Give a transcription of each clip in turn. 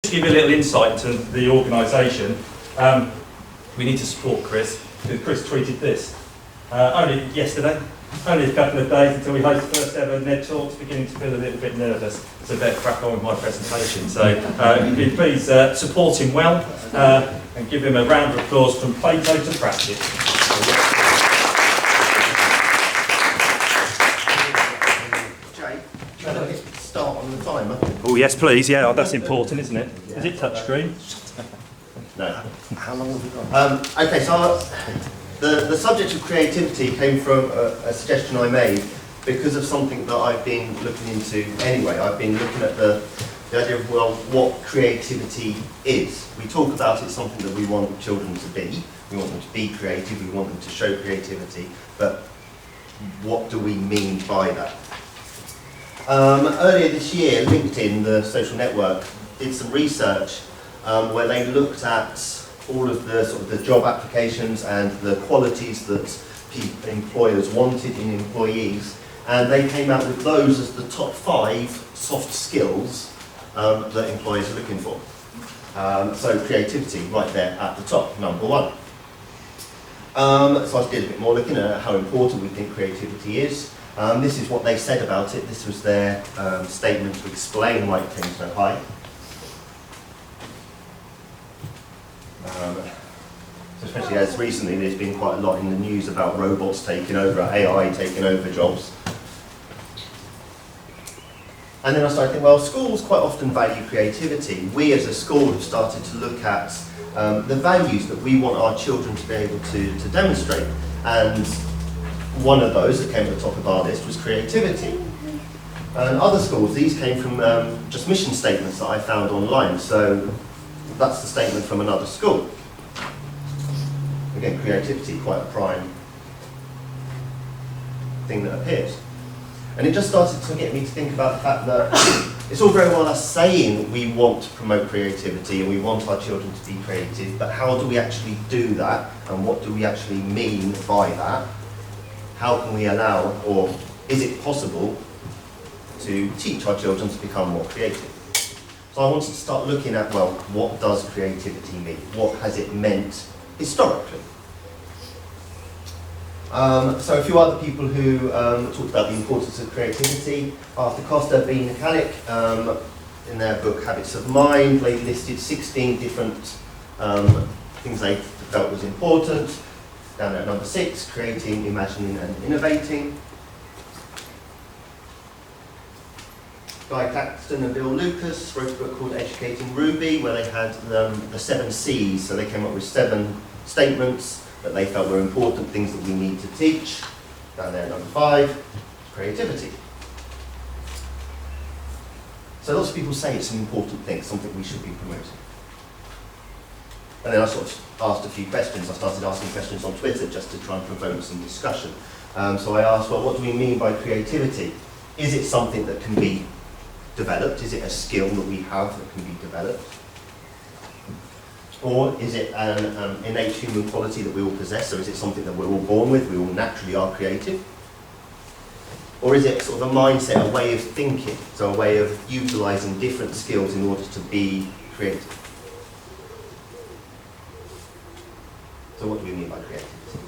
To give you a little insight into the organisation, we need to support Chris, because Chris tweeted this only yesterday, only a couple of days until we host the first ever NEDTalk, beginning to feel a little bit nervous, so I better crack on with my presentation. So please support him well and give him a round of applause from Plato to practice. Start on the timer. Oh yes please, yeah, that's important, isn't it? Is it touchscreen? No. How long have we got? Okay, so the subject of creativity came from a suggestion I made because of something that I've been looking into anyway. I've been looking at the idea of, well, what creativity is. We talk about it's something that we want children to be. We want them to be creative, we want them to show creativity, but what do we mean by that? Earlier this year, LinkedIn, the social network, did some research where they looked at all of the sort of the job applications and the qualities that employers wanted in employees, and they came out with those as the top 5 soft skills that employers are looking for. So creativity, right there at the top, number 1. So I did a bit more looking at how important we think creativity is. This is what they said about it. This was their statement to explain why it came so high. Especially as recently there's been quite a lot in the news about robots taking over, AI taking over jobs. And then I started thinking, well, schools quite often value creativity. We as a school have started to look at the values that we want our children to be able to demonstrate. And one of those that came at the top of our list was creativity. And other schools, these came from just mission statements that I found online. So that's the statement from another school. Again, creativity, quite a prime thing that appears. And it just started to get me to think about the fact that it's all very well us saying we want to promote creativity and we want our children to be creative, but how do we actually do that? And what do we actually mean by that? How can we allow, or is it possible to teach our children to become more creative? So I wanted to start looking at, well, what does creativity mean? What has it meant historically? So a few other people who talked about the importance of creativity. Arthur Costa, Bean Mechanic, in their book Habits of Mind, they listed 16 different things they felt was important. Down at number 6, creating, imagining and innovating. Guy Claxton and Bill Lucas wrote a book called Educating Ruby, where they had the 7 C's, so they came up with 7 statements that they felt were important things that we need to teach. Down there at number 5, creativity. So lots of people say it's an important thing, something we should be promoting. And then I sort of asked a few questions. I started asking questions on Twitter just to try and provoke some discussion. So I asked, well, what do we mean by creativity? Is it something that can be developed? Is it a skill that we have that can be developed? Or is it an innate human quality that we all possess? So is it something that we're all born with? We all naturally are creative? Or is it sort of a mindset, a way of thinking? So a way of utilising different skills in order to be creative? So what do we mean by creativity?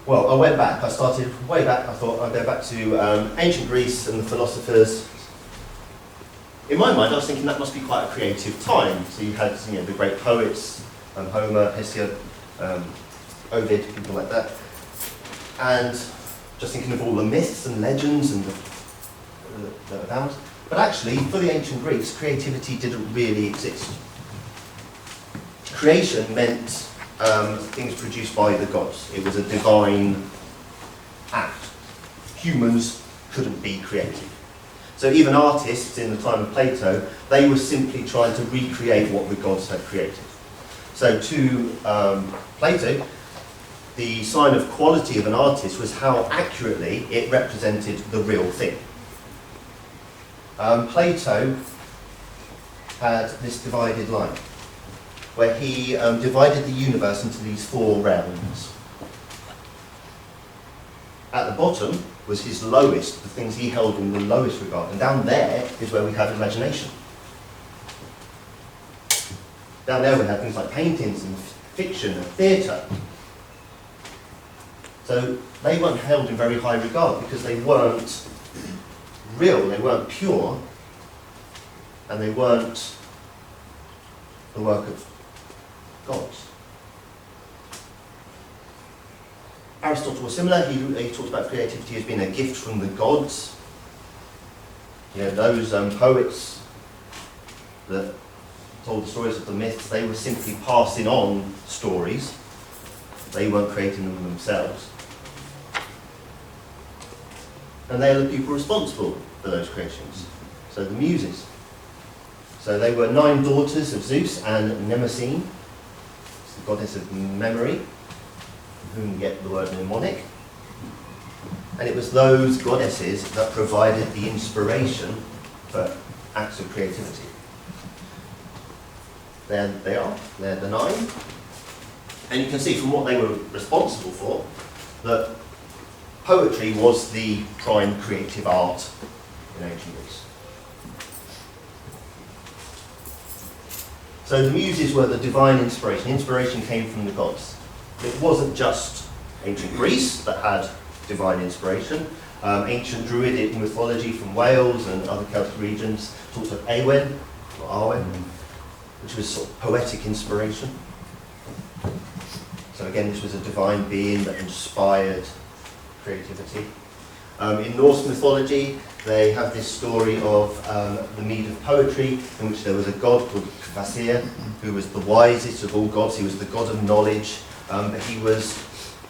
Well, I went back, I started way back, I thought I'd go back to ancient Greece and the philosophers. In my mind, I was thinking that must be quite a creative time. So you had the great poets, Homer, Hesiod, Ovid, people like that. And just thinking of all the myths and legends and that abound. But actually, for the ancient Greeks, creativity didn't really exist. Creation meant things produced by the gods. It was a divine act. Humans couldn't be creative. So even artists in the time of Plato, they were simply trying to recreate what the gods had created. So to Plato, the sign of quality of an artist was how accurately it represented the real thing. Plato had this divided line, where he divided the universe into these 4 realms. At the bottom was his lowest, the things he held in the lowest regard, and down there is where we have imagination. Down there we had things like paintings and fiction and theatre. So they weren't held in very high regard because they weren't real, they weren't pure, and they weren't the work of gods. Aristotle was similar. He talked about creativity as being a gift from the gods. You know, those poets that told the stories of the myths, they were simply passing on stories. They weren't creating them themselves. And they are the people responsible for those creations. So the Muses. So they were 9 daughters of Zeus and Mnemosyne, the goddess of memory, from whom we get the word mnemonic. And it was those goddesses that provided the inspiration for acts of creativity. There they are, they're the 9. And you can see from what they were responsible for that poetry was the prime creative art in ancient Greece. So the Muses were the divine inspiration. Inspiration came from the gods. It wasn't just ancient Greece that had divine inspiration. Ancient Druidic mythology from Wales and other Celtic regions talks of Ewen, or Arwen, which was sort of poetic inspiration. So again, this was a divine being that inspired creativity. In Norse mythology, they have this story of the mead of poetry, in which there was a god called Kvasir, who was the wisest of all gods. He was the god of knowledge, but he was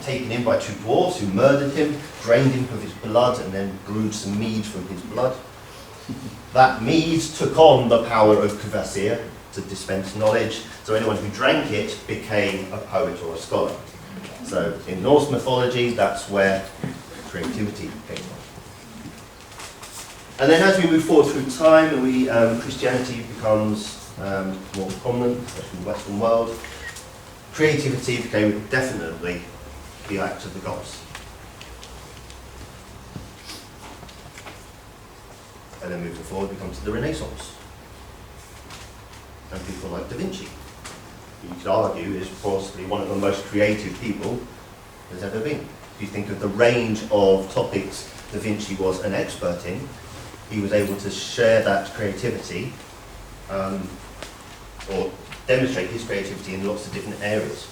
taken in by 2 dwarves who murdered him, drained him of his blood, and then brewed some mead from his blood. That mead took on the power of Kvasir to dispense knowledge, so anyone who drank it became a poet or a scholar. So in Norse mythology, that's where creativity came from. And then as we move forward through time, and Christianity becomes more prominent, especially in the Western world, creativity became definitely the act of the gods. And then moving forward, we come to the Renaissance. And people like Da Vinci, who you could argue is possibly one of the most creative people there's ever been. If you think of the range of topics Da Vinci was an expert in, he was able to share that creativity or demonstrate his creativity in lots of different areas.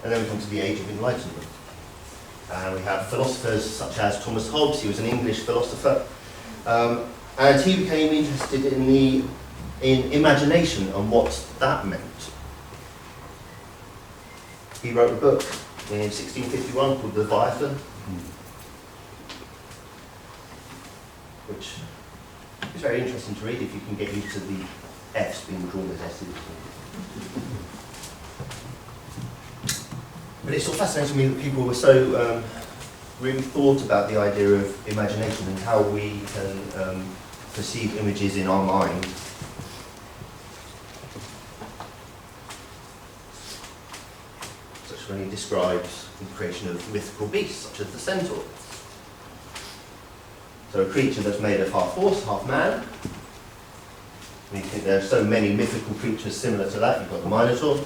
And then we come to the Age of Enlightenment. And we have philosophers such as Thomas Hobbes. He was an English philosopher, and he became interested in imagination and what that meant. He wrote a book in 1651 called Leviathan, which is very interesting to read if you can get used to the F's being drawn as S's. But it sort of fascinates me that people were so really thought about the idea of imagination and how we can perceive images in our mind. Such when he describes the creation of mythical beasts, such as the centaur. So a creature that's made of half horse, half man. And you think there are so many mythical creatures similar to that. You've got the Minotaur.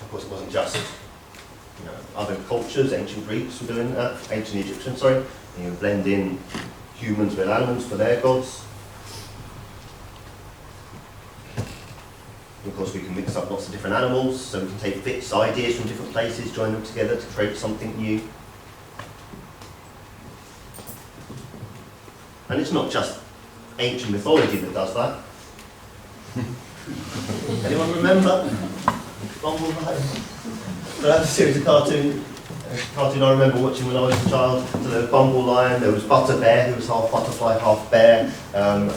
Of course, it wasn't just other cultures. Ancient Greeks were doing that. Ancient Egyptians, sorry. And you blend in humans with animals for their gods. And of course, we can mix up lots of different animals, so we can take bits, ideas from different places, join them together to create something new. And it's not just ancient mythology that does that. Anyone remember? Bumble Lion. So that's a series of cartoon I remember watching when I was a child. So there was Bumble Lion, there was Butter Bear, who was half butterfly, half bear, and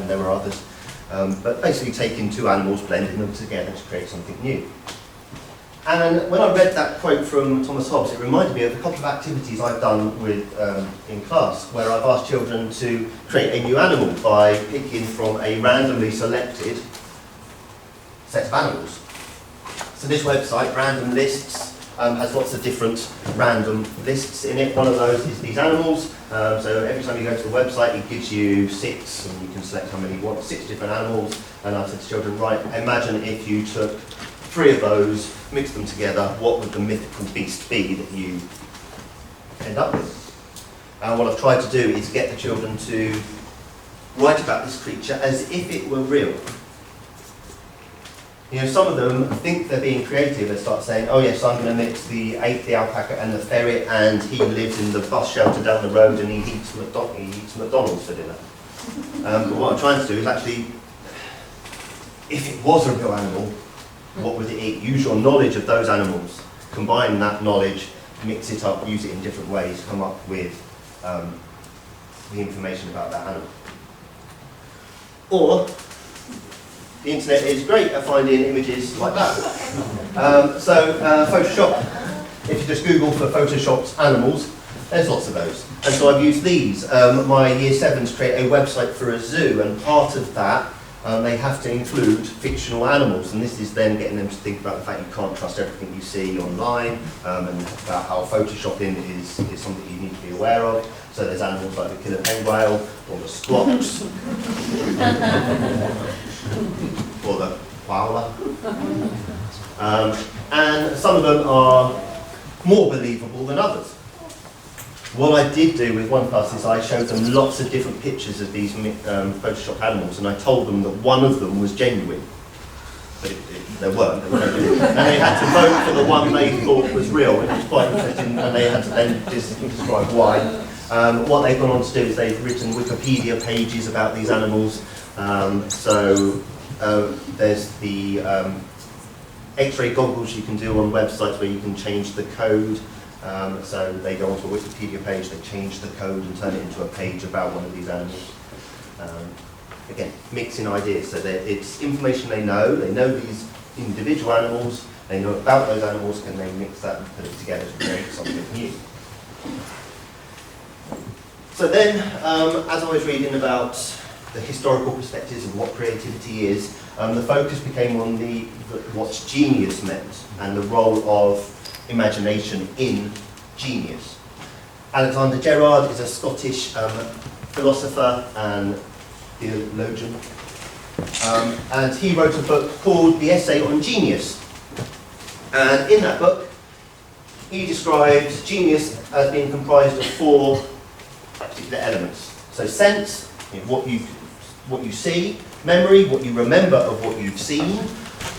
there were others. But basically taking 2 animals, blending them together to create something new. And when I read that quote from Thomas Hobbes, it reminded me of a couple of activities I've done with in class, where I've asked children to create a new animal by picking from a randomly selected set of animals. So this website, random lists, has lots of different random lists in it. One of those is these animals. So every time you go to the website, it gives you 6, and you can select how many you want, 6 different animals. And I said to children, right, imagine if you took 3 of those, mixed them together, what would the mythical beast be that you end up with? And what I've tried to do is get the children to write about this creature as if it were real. You know, some of them think they're being creative. They start saying, oh yes, I'm going to mix the ape, the alpaca and the ferret, and he lives in the bus shelter down the road and he eats McDonald's for dinner. But what I'm trying to do is actually, if it was a real animal, what would it eat? Use your knowledge of those animals, combine that knowledge, mix it up, use it in different ways, come up with the information about that animal. Or, the internet is great at finding images like that. Photoshop, if you just Google for photoshopped animals, there's lots of those. And so I've used these. My Year 7s create a website for a zoo, and part of that, they have to include fictional animals, and this is then getting them to think about the fact you can't trust everything you see online, and about how photoshopping is something you need to be aware of. So there's animals like the killer penguin, or the squawks, or the koala. And some of them are more believable than others. What I did do with one class is I showed them lots of different pictures of these Photoshop animals, and I told them that one of them was genuine. But there weren't. And they had to vote for the one they thought was real, which was quite interesting, and they had to then describe why. What they've gone on to do is they've written Wikipedia pages about these animals. There's the X-ray goggles you can do on websites where you can change the code. So they go onto a Wikipedia page, they change the code and turn it into a page about one of these animals. Again, mixing ideas, so it's information they know these individual animals, they know about those animals, can they mix that and put it together to create something new. So then, as I was reading about the historical perspectives of what creativity is, the focus became on what genius meant and the role of imagination in genius. Alexander Gerard is a Scottish philosopher and theologian, and he wrote a book called The Essay on Genius. And in that book, he describes genius as being comprised of 4 particular elements. So sense, what you see; memory, what you remember of what you've seen;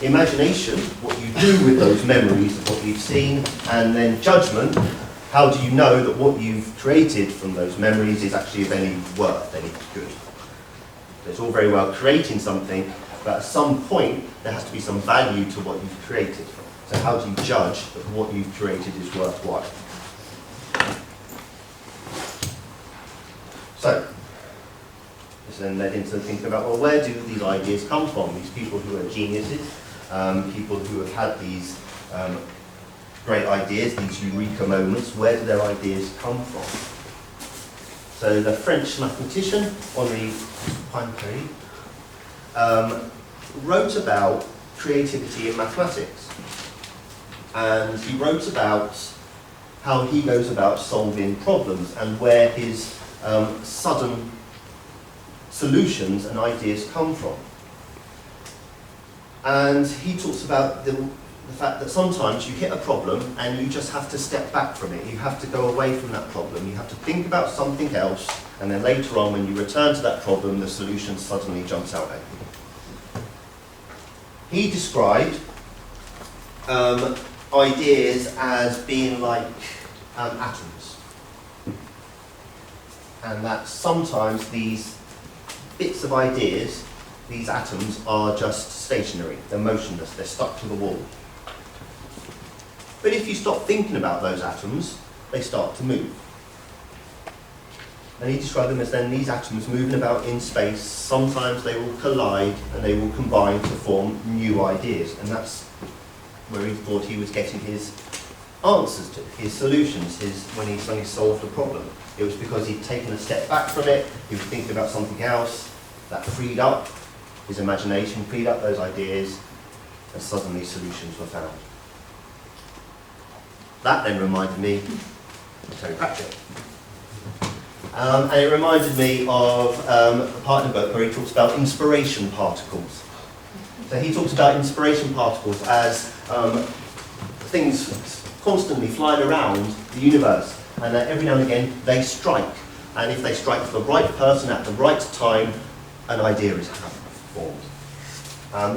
imagination, what you do with those memories of what you've seen; and then judgment, how do you know that what you've created from those memories is actually of any worth, any good. So it's all very well creating something, but at some point there has to be some value to what you've created. So how do you judge that what you've created is worthwhile? So this then led into thinking about, well, where do these ideas come from? These people who are geniuses, people who have had these great ideas, these eureka moments, where do their ideas come from? So the French mathematician Henri Poincaré wrote about creativity in mathematics. And he wrote about how he goes about solving problems and where his sudden solutions and ideas come from. And he talks about the fact that sometimes you hit a problem and you just have to step back from it. You have to go away from that problem. You have to think about something else, and then later on when you return to that problem, the solution suddenly jumps out at you. He described ideas as being like atoms. And that sometimes these bits of ideas, these atoms, are just stationary, they're motionless, they're stuck to the wall. But if you stop thinking about those atoms, they start to move. And he described them as then these atoms moving about in space. Sometimes they will collide and they will combine to form new ideas. And that's where he thought he was getting his answers to, his solutions, when he solved a problem. It was because he'd taken a step back from it, he was thinking about something else, that freed up his imagination, freed up those ideas, and suddenly solutions were found. That then reminded me of Terry Pratchett. And it reminded me of a part in the book where he talks about inspiration particles. So he talks about inspiration particles as things constantly flying around the universe, and every now and again they strike. And if they strike the right person at the right time, an idea is formed.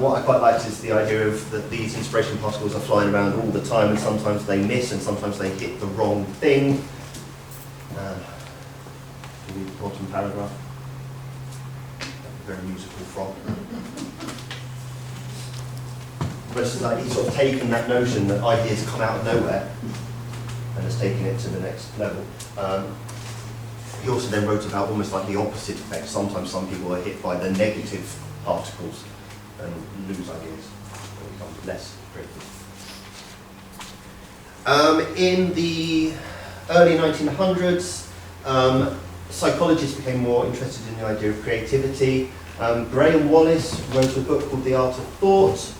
What I quite liked is the idea of that these inspiration particles are flying around all the time, and sometimes they miss, and sometimes they hit the wrong thing. Read the bottom paragraph. Very musical frog. But it's like he's sort of taken that notion that ideas come out of nowhere and has taken it to the next level. He also then wrote about almost like the opposite effect. Sometimes some people are hit by the negative particles and lose ideas and become less creative. In the early 1900s, psychologists became more interested in the idea of creativity. Graham Wallis wrote a book called The Art of Thought,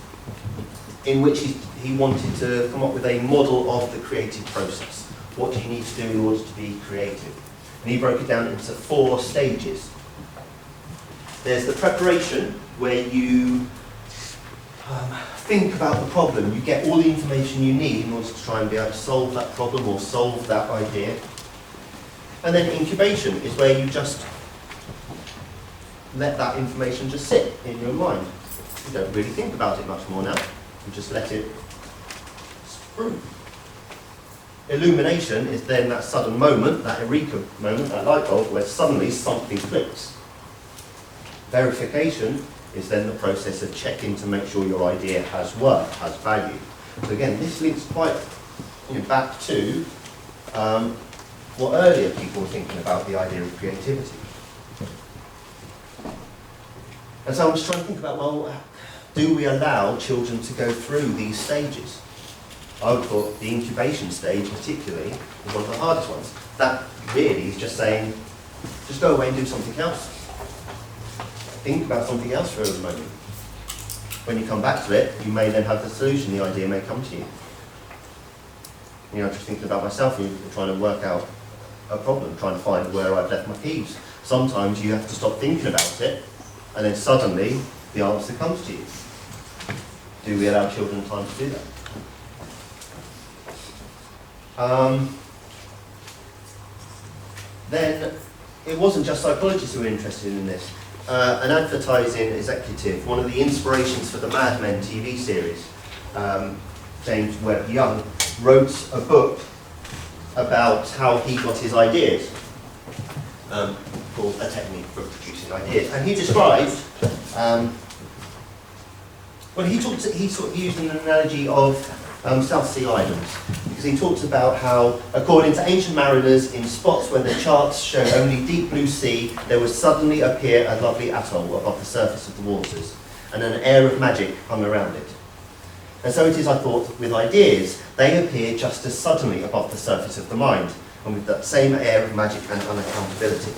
in which he wanted to come up with a model of the creative process. What do you need to do in order to be creative? And he broke it down into 4 stages. There's the preparation, where you think about the problem. You get all the information you need in order to try and be able to solve that problem or solve that idea. And then incubation is where you just let that information just sit in your mind. You don't really think about it much more now. You just let it sprue. Illumination is then that sudden moment, that eureka moment, that light bulb, where suddenly something clicks. Verification is then the process of checking to make sure your idea has worth, has value. So again, this links quite back to what earlier people were thinking about the idea of creativity. And so I'm just trying to think about, well, do we allow children to go through these stages? I would have thought the incubation stage particularly is one of the hardest ones. That really is just saying, just go away and do something else. Think about something else for a moment. When you come back to it, you may then have the solution, the idea may come to you. I'm just thinking about myself and trying to work out a problem, trying to find where I've left my keys. Sometimes you have to stop thinking about it, and then suddenly the answer comes to you. Do we allow children time to do that? Then it wasn't just psychologists who were interested in this. An advertising executive, one of the inspirations for the Mad Men TV series, James Webb Young, wrote a book about how he got his ideas, called A Technique for Producing Ideas. And he described, he sort of used an analogy of South Sea Islands, because he talks about how, according to ancient mariners, in spots where the charts show only deep blue sea, there would suddenly appear a lovely atoll above the surface of the waters, and an air of magic hung around it. And so it is, I thought, with ideas, they appear just as suddenly above the surface of the mind, and with that same air of magic and unaccountability.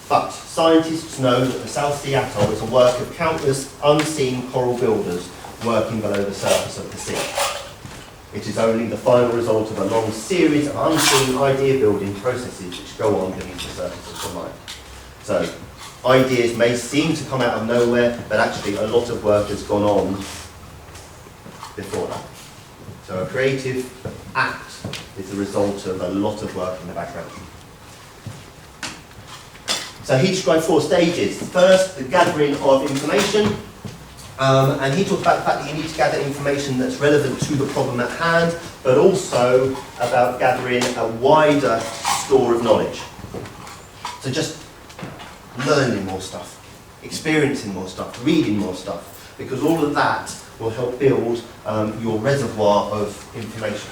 But scientists know that the South Sea Atoll is a work of countless unseen coral builders working below the surface of the sea. It is only the final result of a long series of unseen idea-building processes which go on beneath the surface of the mind. So, ideas may seem to come out of nowhere, but actually a lot of work has gone on before that. So a creative act is the result of a lot of work in the background. So he described 4 stages. First, the gathering of information. And he talked about the fact that you need to gather information that's relevant to the problem at hand, but also about gathering a wider store of knowledge. So just learning more stuff, experiencing more stuff, reading more stuff, because all of that will help build your reservoir of information.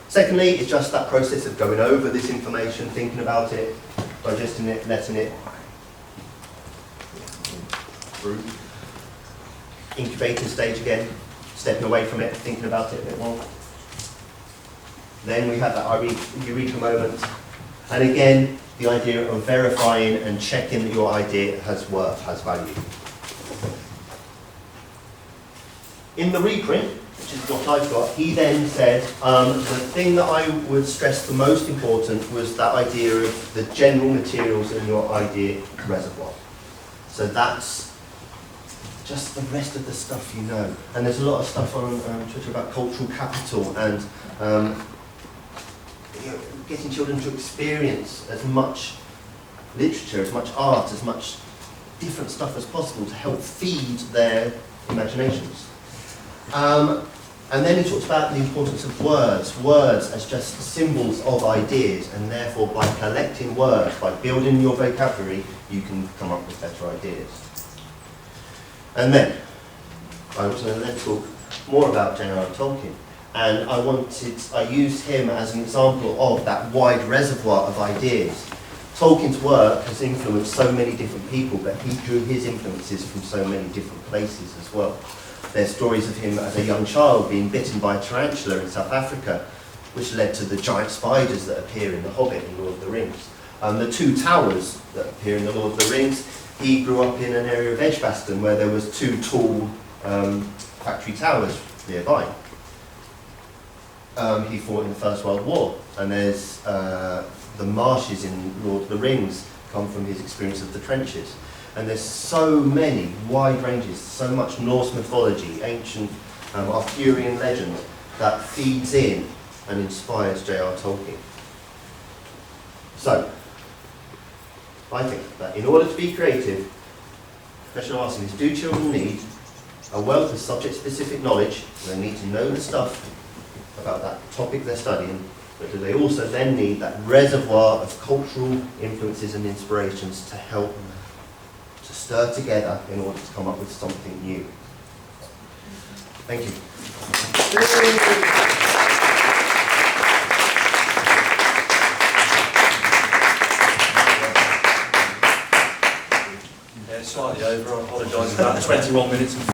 Secondly, it's just that process of going over this information, thinking about it, digesting it, letting it through. Incubating stage again, stepping away from it, thinking about it a bit more. Then we have that eureka moment. And again, the idea of verifying and checking that your idea has worth, has value. In the reprint, which is what I've got. He then said the thing that I would stress the most important was that idea of the general materials in your idea reservoir. So that's just the rest of the stuff you know. And there's a lot of stuff on Twitter about cultural capital and getting children to experience as much literature, as much art, as much different stuff as possible to help feed their imaginations. And then he talks about the importance of words as just symbols of ideas, and therefore by collecting words, by building your vocabulary, you can come up with better ideas. And then, I was going to then talk more about J.R.R. Tolkien, and I used him as an example of that wide reservoir of ideas. Tolkien's work has influenced so many different people, but he drew his influences from so many different places as well. There's stories of him as a young child being bitten by a tarantula in South Africa, which led to the giant spiders that appear in The Hobbit and Lord of the Rings. The two towers that appear in The Lord of the Rings, he grew up in an area of Edgbaston where there was two tall factory towers nearby. He fought in the First World War, and there's the marshes in Lord of the Rings come from his experience of the trenches. And there's so many wide ranges, so much Norse mythology, ancient Arthurian legend that feeds in and inspires J.R.R. Tolkien. So, I think that in order to be creative, the question I'm asking is, do children need a wealth of subject-specific knowledge? They need to know the stuff about that topic they're studying, but do they also then need that reservoir of cultural influences and inspirations to help to stir together in order to come up with something new? Thank you. Yeah, slightly over. I apologise, about 21 minutes.